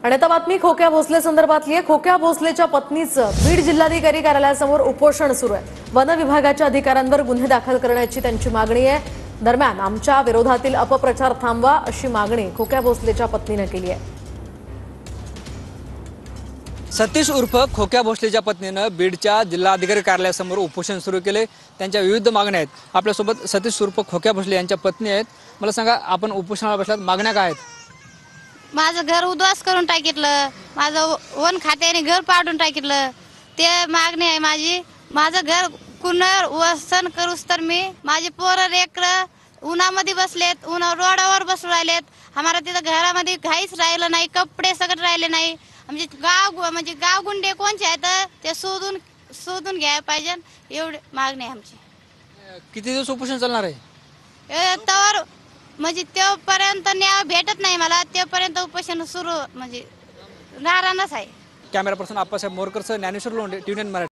आणि आता बातमी खोक्या भोसले संदर्भातली आहे। खोक्या भोसलेच्या पत्नीचं बीड जिल्हाधिकारी कार्यालयासमोर उपोषण सुरू आहे। वन विभागाच्या अधिकाऱ्यांवर गुन्हे दाखल करण्याची त्यांची मागणी आहे। दरम्यान आमच्या विरोधातील अपप्रचार थांबवा अशी मागणी खोक्या भोसलेच्या पत्नीने केली आहे। सतीश उर्फ खोक्या भोसलेच्या पत्नीने बीडच्या जिल्हाधिकारी कार्यालयासमोर उपोषण सुरू केले। त्यांच्या विविध मागण्या आहेत। आपल्यासोबत सतीश उर्फ खोक्या भोसले यांच्या पत्नी आहेत। मला सांगा, आपण उपोषणाला बसलात, मागण्या काय आहेत? माझं घर उद्ध्वस्त करून टाकितलं, माझं वन खात्याने घर पाडून टाकितलं, ते मागणी आहे माझी। माझं घर पुनर्वसन करूस तर मी माझे पोरं लेकरं उन्हामध्ये बसलेत, रोडावर बसू राहिलेत। आम्हाला तिथं घरामध्ये काहीच राहिलं नाही, कपडे सगळं राहिले नाही। म्हणजे गावगुंडे कोणचे आहेत ते शोधून घ्यायला पाहिजे, एवढी मागणी आहे आमची। किती दिवस उपोषण चालणार आहे? तर म्हणजे तेपर्यंत न्याय भेटत नाही मला, तेपर्यंत उपोषण सुरू म्हणजे राहणारच आहे। कॅमेरा पर्सन आप्पासाहेब मोरकर सह ज्ञानेश्वर लोंढे, TVN मराठी।